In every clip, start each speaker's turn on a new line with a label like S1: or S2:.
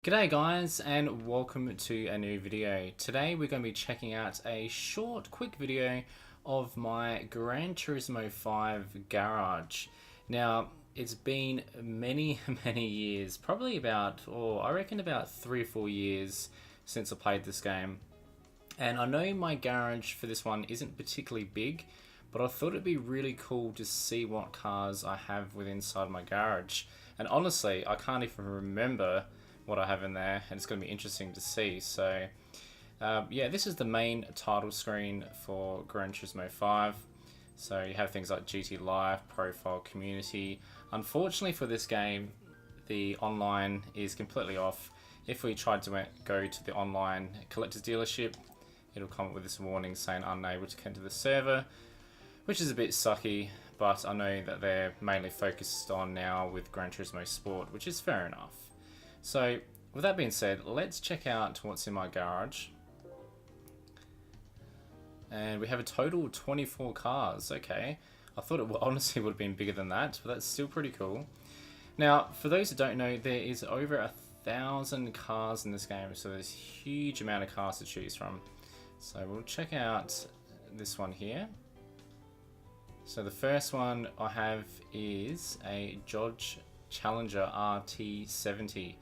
S1: G'day guys, and welcome to a new video. Today we're going to be checking out a short quick video of my Gran Turismo 5 garage. Now it's been many years, probably about, I reckon about 3 or 4 years since I played this game. And I know my garage for this one isn't particularly big, but I thought it'd be really cool to see what cars I have within inside my garage. And honestly, I can't even remember what I have in there, and it's going to be interesting to see. So yeah, this is the main title screen for Gran Turismo 5. So you have things like GT Live, Profile, Community. Unfortunately for this game, the online is completely off. If we tried to go to the online collector's dealership, it'll come up with this warning saying unable to connect to the server, which is a bit sucky, but I know that they're mainly focused on now with Gran Turismo Sport, which is fair enough. So, with that being said, let's check out what's in my garage. And we have a total of 24 cars. Okay, I thought it honestly would have been bigger than that, but that's still pretty cool. Now, for those who don't know, there is over 1,000 cars in this game, so there's a huge amount of cars to choose from. So we'll check out this one here. So the first one I have is a Dodge Challenger RT70.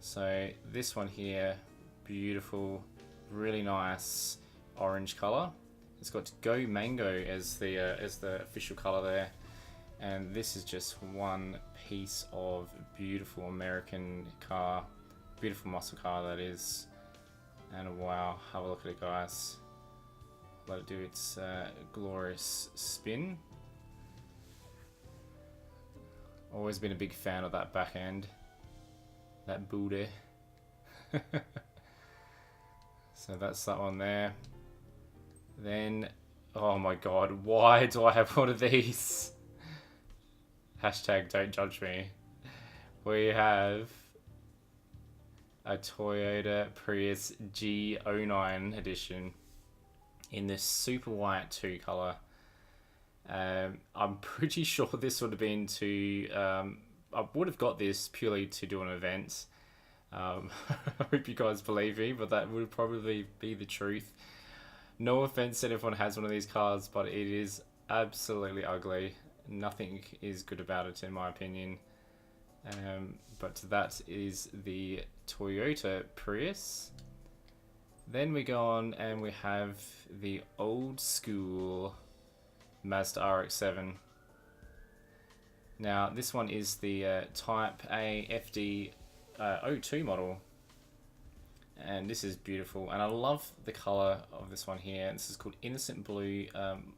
S1: So this one here, beautiful, really nice orange color. It's got Go Mango as the official color there, and this is just one piece of beautiful American car, beautiful muscle car that is. And wow, have a look at it, guys. Let it do its glorious spin. Always been a big fan of that back end, that booty. So that's that one there. Then, oh my god, why do I have one of these? Hashtag don't judge me. We have a Toyota Prius G09 edition in this super white 2 color. I'm pretty sure this would have been I would have got this purely to do an event. I hope you guys believe me, but that would probably be the truth. No offense that everyone has one of these cars, but it is absolutely ugly. Nothing is good about it in my opinion. But that is the Toyota Prius. Then we go on and we have the old school Mazda RX-7. Now this one is the Type A FD 02 model, and this is beautiful, and I love the color of this one here. This is called Innocent Blue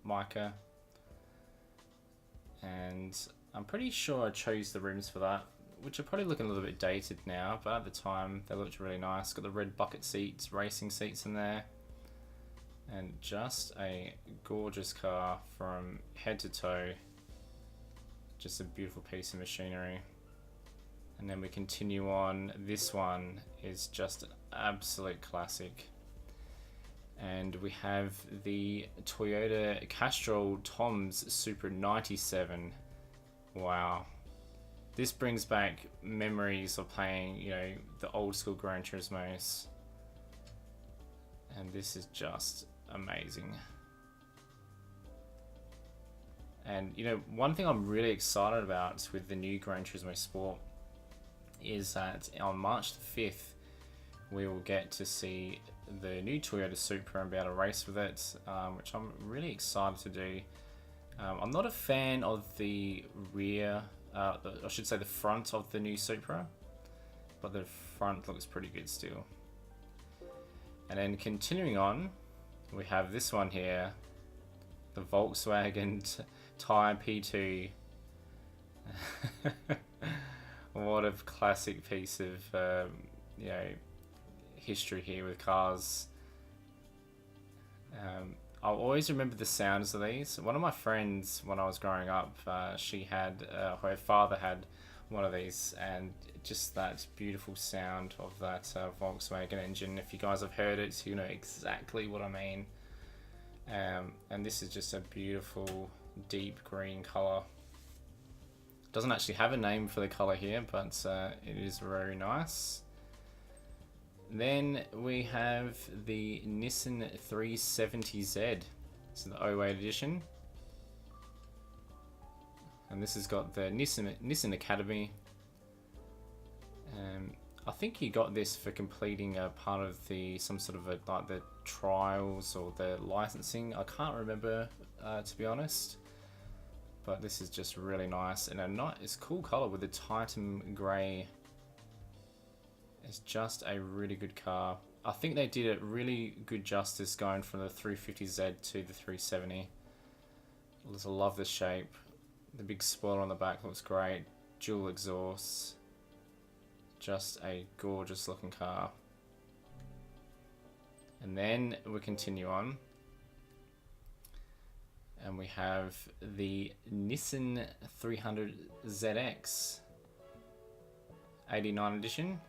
S1: Mica, and I'm pretty sure I chose the rims for that, which are probably looking a little bit dated now, but at the time they looked really nice. Got the red bucket seats, racing seats in there, and just a gorgeous car from head to toe. Just a beautiful piece of machinery. And then we continue on. This one is just an absolute classic. And we have the Toyota Castrol Tom's Super 97. Wow. This brings back memories of playing, you know, the old school Gran Turismos. And this is just amazing. And you know, one thing I'm really excited about with the new Gran Turismo Sport is that on March the 5th we will get to see the new Toyota Supra and be able to race with it, which I'm really excited to do. I'm not a fan of the rear, I should say the front of the new Supra, but the front looks pretty good still. And then continuing on, we have this one here, the Volkswagen Type P2. What a classic piece of you know, history here with cars. I'll always remember the sounds of these. One of my friends, when I was growing up, she had her father had one of these, and just that beautiful sound of that Volkswagen engine. If you guys have heard it, you know exactly what I mean. And this is just a beautiful deep green color. Doesn't actually have a name for the color here, but it is very nice. Then we have the Nissan 370Z. It's the 08 edition. And this has got the Nissan Academy. I think you got this for completing a part of some sort of like the trials or the licensing. I can't remember, to be honest. But this is just really nice, and it's cool color with the Titan grey. It's just a really good car. I think they did it really good justice going from the 350Z to the 370. I just love the shape. The big spoiler on the back looks great. Dual exhausts. Just a gorgeous looking car. And then we continue on. And we have the Nissan 300ZX 89 edition.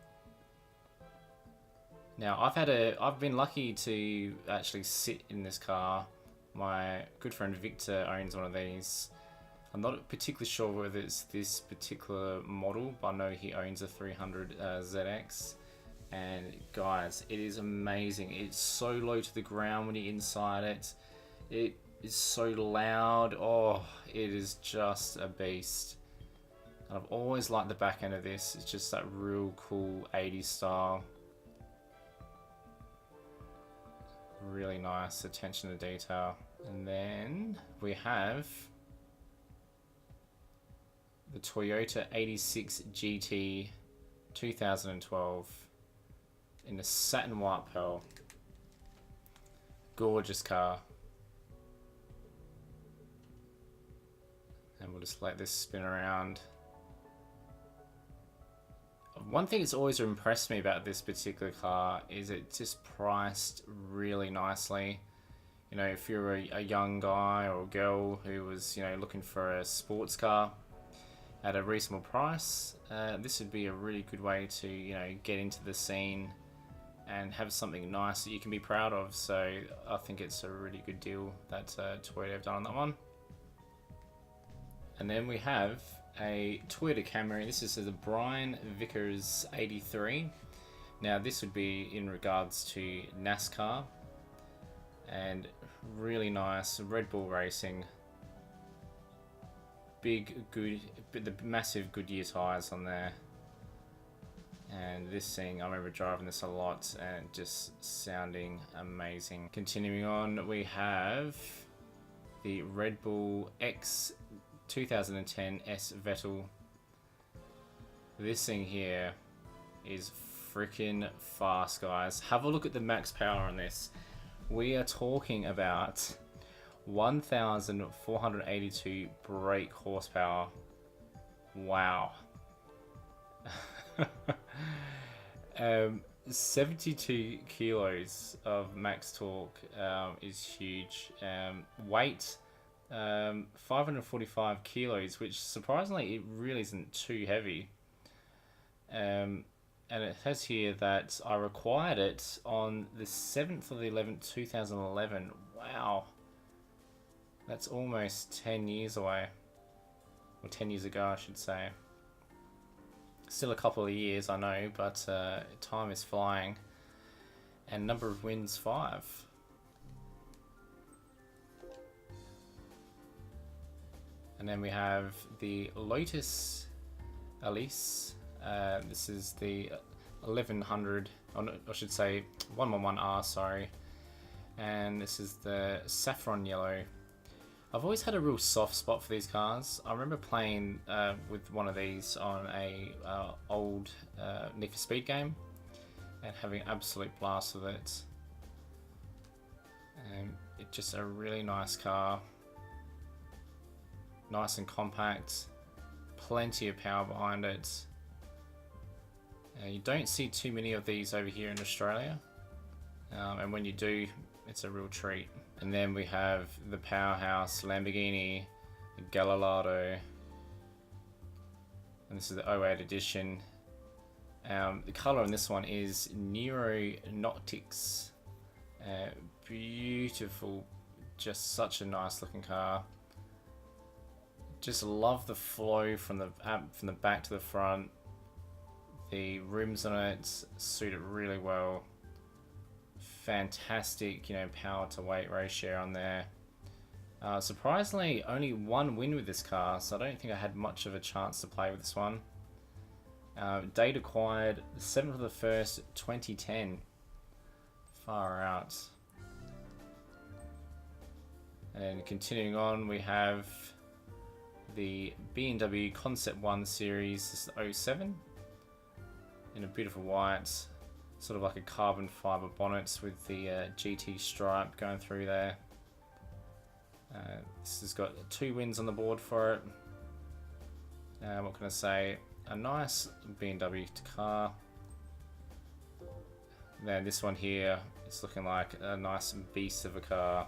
S1: Now I've been lucky to actually sit in this car. My good friend Victor owns one of these. I'm not particularly sure whether it's this particular model, but I know he owns a 300ZX. And guys, it is amazing. It's so low to the ground when you're inside it. It is so loud. Oh, it is just a beast. And I've always liked the back end of this. It's just that real cool 80s style. Really nice attention to detail. And then we have the Toyota 86 GT 2012 in the satin white pearl. Gorgeous car. And we'll just let this spin around. One thing that's always impressed me about this particular car is it's just priced really nicely. You know, if you're a young guy or a girl who was, you know, looking for a sports car at a reasonable price, this would be a really good way to, you know, get into the scene and have something nice that you can be proud of. So I think it's a really good deal that Toyota have done on that one. And then we have a Toyota Camry. This is a Brian Vickers 83. Now this would be in regards to NASCAR, and really nice Red Bull racing. Big, good, the massive Goodyear tires on there. And this thing, I remember driving this a lot and just sounding amazing. Continuing on, we have the Red Bull X 2010 S Vettel. This thing here is freaking fast, guys. Have a look at the max power on this. We are talking about 1,482 brake horsepower. Wow. 72 kilos of max torque is huge. Weight, 545 kilos, which surprisingly it really isn't too heavy. And it says here that I required it on the 7th of the 11th 2011. Wow, that's almost 10 years away, or 10 years ago I should say. Still a couple of years, I know, but time is flying. And number of wins, 5. And then we have the Lotus Elise. This is the 1100, I should say 111R, sorry. And this is the saffron yellow. I've always had a real soft spot for these cars. I remember playing with one of these on a old Need for Speed game and having an absolute blast with it. And it's just a really nice car. Nice and compact. Plenty of power behind it. You don't see too many of these over here in Australia. And when you do, it's a real treat. And then we have the powerhouse Lamborghini Gallardo, and this is the 08 edition. The color on this one is Nero Noctix. Beautiful, just such a nice looking car. Just love the flow from the back to the front. The rims on it suit it really well. Fantastic, you know, power to weight ratio on there. Surprisingly, only one win with this car, so I don't think I had much of a chance to play with this one. Date acquired 7th of the 1st, 2010. Far out. And continuing on, we have the BMW Concept 1 series. This is the 07 in a beautiful white, sort of like a carbon fiber bonnet with the GT stripe going through there. This has got 2 wins on the board for it. What can I say? A nice BMW car. Then this one here, it's looking like a nice beast of a car.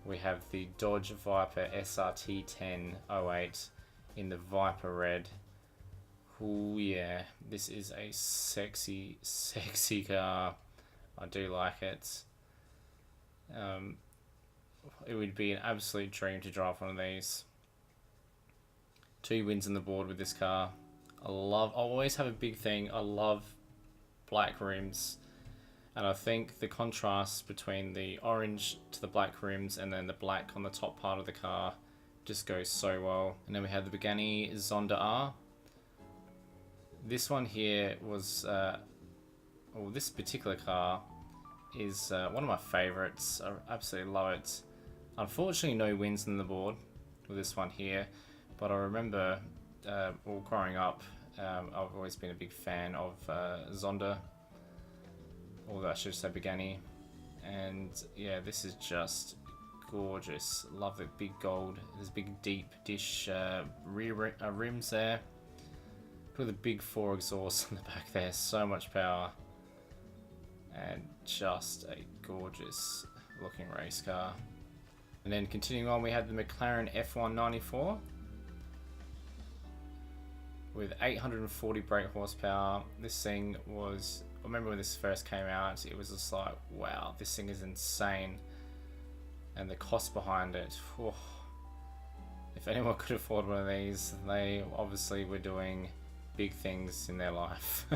S1: We have the Dodge Viper SRT 1008 in the Viper red. Oh yeah, this is a sexy, sexy car. I do like it. It would be an absolute dream to drive one of these. 2 wins on the board with this car. I always have a big thing. I love black rims. And I think the contrast between the orange to the black rims and then the black on the top part of the car just goes so well. And then we have the Pagani Zonda R. This one here was, this particular car is one of my favorites. I absolutely love it. Unfortunately, no wins on the board with this one here, but I remember, growing up, I've always been a big fan of Zonda, or I should say Pagani, and yeah, this is just gorgeous. Love the big gold. There's big deep dish rear rims there. With a big 4 exhaust on the back there, so much power, and just a gorgeous looking race car. And then continuing on, we have the McLaren F194 with 840 brake horsepower. This thing was, I remember when this first came out, it was just like, wow, this thing is insane. And the cost behind it, whew. If anyone could afford one of these, they obviously were doing big things in their life.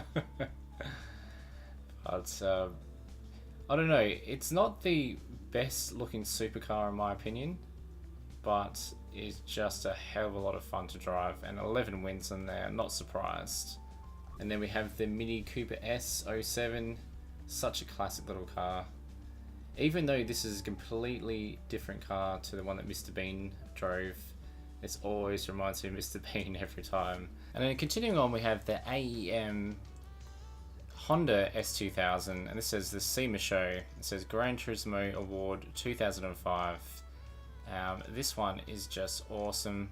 S1: But I don't know, it's not the best looking supercar in my opinion, but it's just a hell of a lot of fun to drive, and 11 wins in there, not surprised. And then we have the Mini Cooper S 07, such a classic little car. Even though this is a completely different car to the one that Mr. Bean drove, it always reminds me of Mr. Bean every time. And then continuing on, we have the AEM Honda S2000, and this says the SEMA show. It says Gran Turismo Award 2005. This one is just awesome.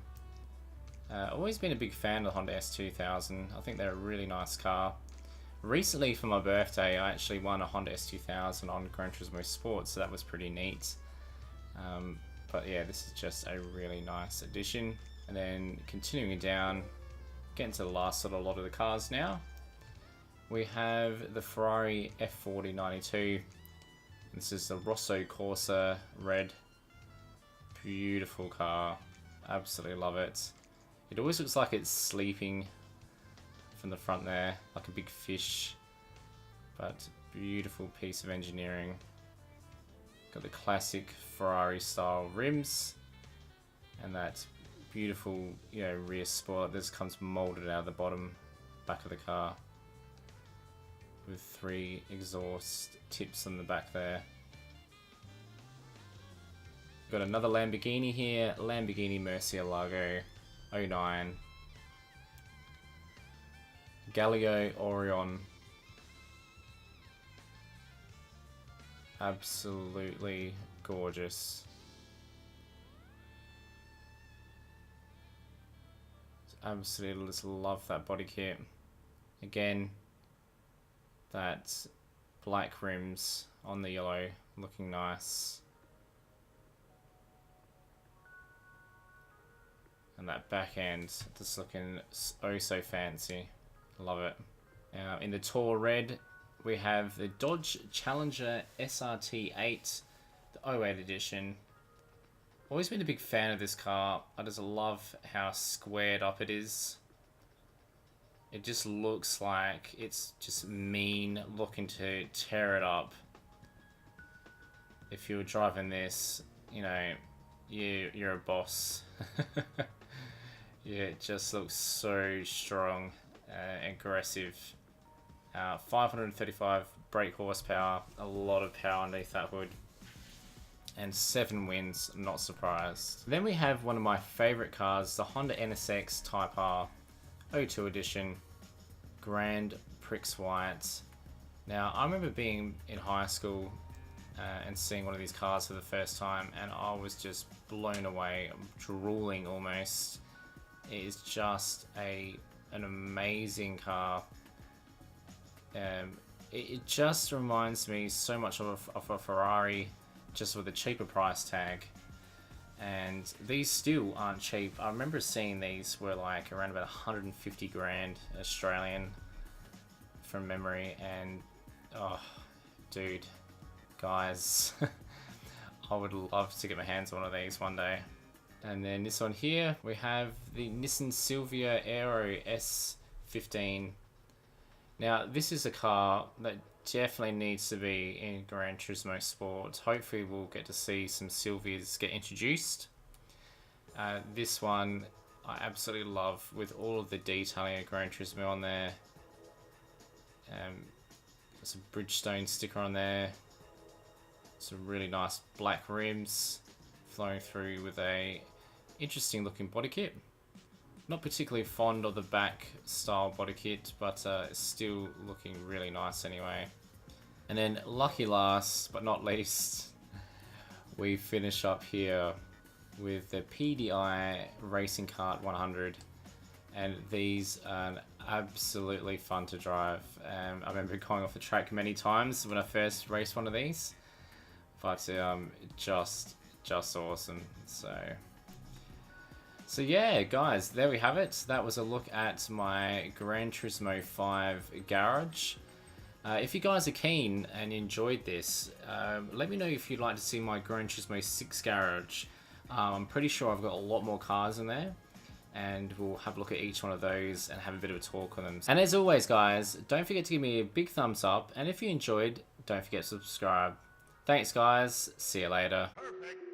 S1: Always been a big fan of the Honda S2000. I think they're a really nice car. Recently, for my birthday, I actually won a Honda S2000 on Gran Turismo Sport, so that was pretty neat. But yeah, this is just a really nice addition. And then continuing down, getting to the last sort of lot of the cars now. We have the Ferrari F4092. This is the Rosso Corsa red. Beautiful car. Absolutely love it. It always looks like it's sleeping from the front there, like a big fish. But beautiful piece of engineering. Got the classic Ferrari style rims. And that beautiful, you know, rear spoiler. This comes molded out of the back of the car, with 3 exhaust tips on the back there. Got another Lamborghini here, Lamborghini Murcielago 09. Galileo Orion. Absolutely gorgeous. Absolutely just love that body kit. Again, that black rims on the yellow looking nice. And that back end just looking oh so fancy. Love it. In the tall red, we have the Dodge Challenger SRT8, the 08 edition. Always been a big fan of this car. I just love how squared up it is. It just looks like it's just mean, looking to tear it up. If you were driving this, you know, you're a boss. Yeah, it just looks so strong, aggressive. 535 brake horsepower, a lot of power underneath that hood. And 7 wins, not surprised. Then we have one of my favorite cars, the Honda NSX Type R O2 edition, Grand Prix White. Now, I remember being in high school and seeing one of these cars for the first time, and I was just blown away, drooling almost. It is just an amazing car. It just reminds me so much of a Ferrari, just with a cheaper price tag. And these still aren't cheap. I remember seeing these were like around about 150 grand Australian from memory. And oh, dude, guys, I would love to get my hands on one of these one day. And then this one here, we have the Nissan Silvia Aero S15. Now, this is a car that definitely needs to be in Gran Turismo Sport. Hopefully we'll get to see some Silvias get introduced. This one I absolutely love, with all of the detailing of Gran Turismo on there. There's a Bridgestone sticker on there. Some really nice black rims flowing through with a interesting looking body kit. Not particularly fond of the back style body kit, but still looking really nice anyway. And then lucky last but not least, we finish up here with the PDI Racing Kart 100. And these are absolutely fun to drive. I remember going off the track many times when I first raced one of these. But just awesome. So yeah, guys, there we have it. That was a look at my Gran Turismo 5 garage. If you guys are keen and enjoyed this, let me know if you'd like to see my Gran Turismo 6 garage. I'm pretty sure I've got a lot more cars in there, and we'll have a look at each one of those and have a bit of a talk on them. And as always, guys, don't forget to give me a big thumbs up, and if you enjoyed, don't forget to subscribe. Thanks, guys. See you later.
S2: Perfect.